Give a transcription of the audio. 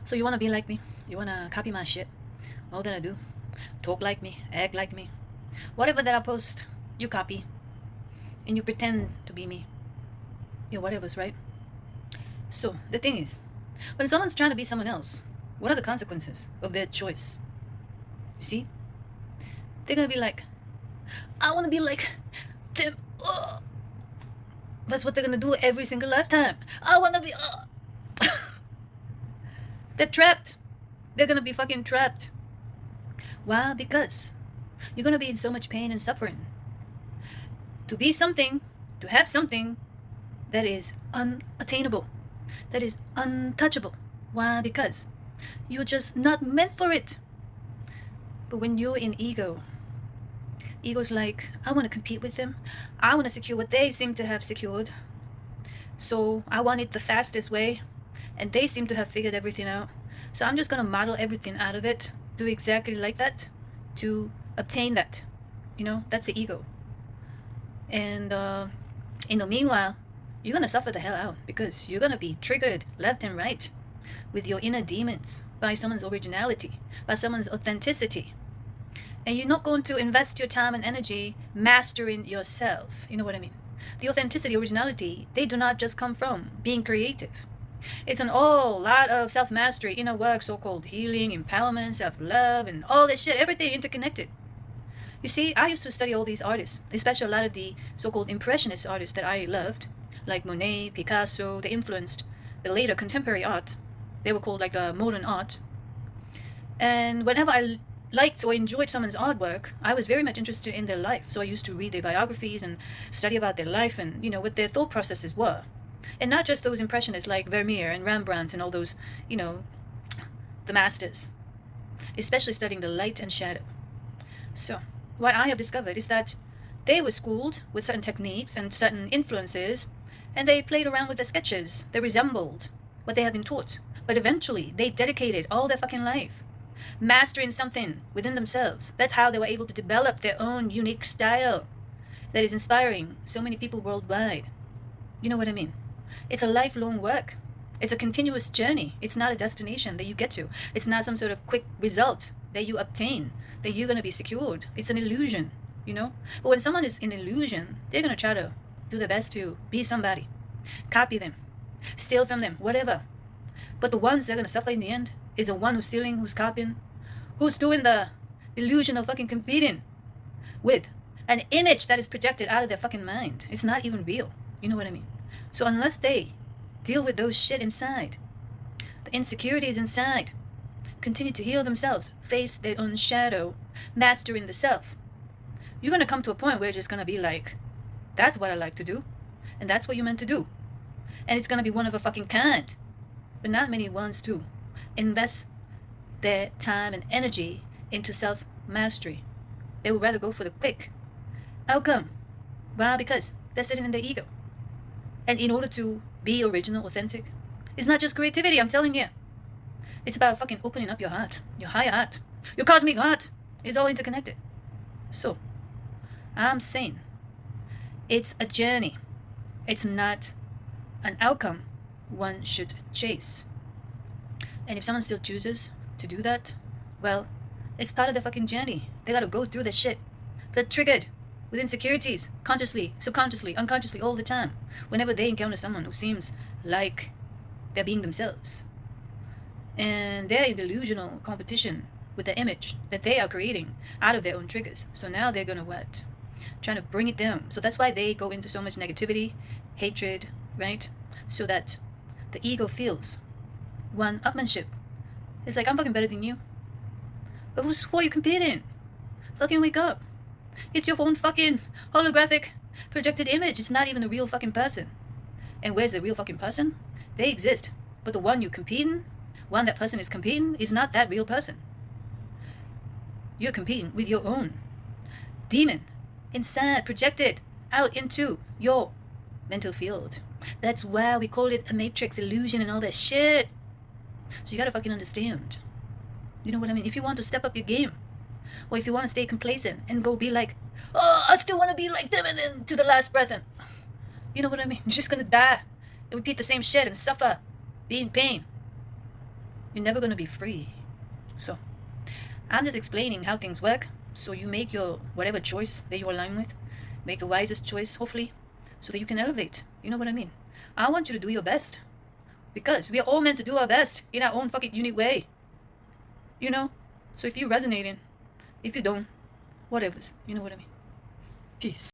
So you want to be like me? You want to copy my shit? All that I do? Talk like me, act like me. Whatever that I post, you copy. And you pretend to be me. Yeah, whatever's right. So the thing is, when someone's trying to be someone else, what are the consequences of their choice? You see? They're going to be like, I want to be like them. Ugh. That's what they're going to do every single lifetime. I want to be... They're trapped. They're going to be fucking trapped. Why? Because you're going to be in so much pain and suffering. To be something, to have something that is unattainable, that is untouchable. Why? Because you're just not meant for it. But when you're in ego, ego's like, I want to compete with them. I want to secure what they seem to have secured. So I want it the fastest way. And they seem to have figured everything out. So I'm just going to model everything out of it, do exactly like that, to obtain that. You know, that's the ego. And in the meanwhile, you're going to suffer the hell out, because you're going to be triggered left and right with your inner demons by someone's originality, by someone's authenticity. And you're not going to invest your time and energy mastering yourself. You know what I mean? The authenticity, originality, they do not just come from being creative. It's an all lot of self-mastery, inner work, so-called healing, empowerment, self-love, and all this shit, everything interconnected. You see, I used to study all these artists, especially a lot of the so-called impressionist artists that I loved, like Monet, Picasso. They influenced the later contemporary art. They were called like the modern art. And whenever I liked or enjoyed someone's artwork, I was very much interested in their life. So I used to read their biographies and study about their life and, you know, what their thought processes were. And not just those impressionists like Vermeer and Rembrandt and all those, you know, the masters. Especially studying the light and shadow. So, what I have discovered is that they were schooled with certain techniques and certain influences, and they played around with the sketches. They resembled what they had been taught. But eventually, they dedicated all their fucking life mastering something within themselves. That's how they were able to develop their own unique style that is inspiring so many people worldwide. You know what I mean? It's a lifelong work. It's a continuous journey. It's not a destination that you get to. It's not some sort of quick result that you obtain, that you're going to be secured. It's an illusion, you know? But when someone is in illusion, they're going to try to do their best to be somebody, copy them, steal from them, whatever. But the ones that are going to suffer in the end is the one who's stealing, who's copying, who's doing the illusion of fucking competing with an image that is projected out of their fucking mind. It's not even real. You know what I mean? So unless they deal with those shit inside, the insecurities inside, continue to heal themselves, face their own shadow, mastering the self, you're going to come to a point where you're just going to be like, that's what I like to do. And that's what you're meant to do. And it's going to be one of a fucking kind. But not many ones to invest their time and energy into self-mastery. They would rather go for the quick outcome. Why? Because they're sitting in their ego. And in order to be original, authentic, it's not just creativity, I'm telling you. It's about fucking opening up your heart, your higher heart, your cosmic heart. It's all interconnected. So, I'm saying it's a journey. It's not an outcome one should chase. And if someone still chooses to do that, well, it's part of the fucking journey. They gotta go through the shit. They're triggered with insecurities, consciously, subconsciously, unconsciously, all the time, whenever they encounter someone who seems like they're being themselves. And they're in delusional competition with the image that they are creating out of their own triggers. So now they're gonna what? Trying to bring it down. So that's why they go into so much negativity, hatred, right? So that the ego feels one-upmanship. It's like, I'm fucking better than you. But who are you competing? Fucking wake up. It's your own fucking holographic projected image. It's not even a real fucking person. And where's the real fucking person? They exist. But the one you're competing, one that person is competing, is not that real person. You're competing with your own demon inside, projected out into your mental field. That's why we call it a matrix illusion and all that shit. So you gotta fucking understand. You know what I mean? If you want to step up your game, or if you want to stay complacent and go be like, oh, I still want to be like them, and then to the last breath, and you know what I mean? You're just gonna die and repeat the same shit and suffer, be in pain. you're never going to be free. So I'm just explaining how things work, so you make your whatever choice that you align with. Make the wisest choice, hopefully, so that you can elevate. You know what I mean? I want you to do your best, because we are all meant to do our best in our own fucking unique way. You know? So if you're resonating, if you don't, whatever. You know what I mean? Peace.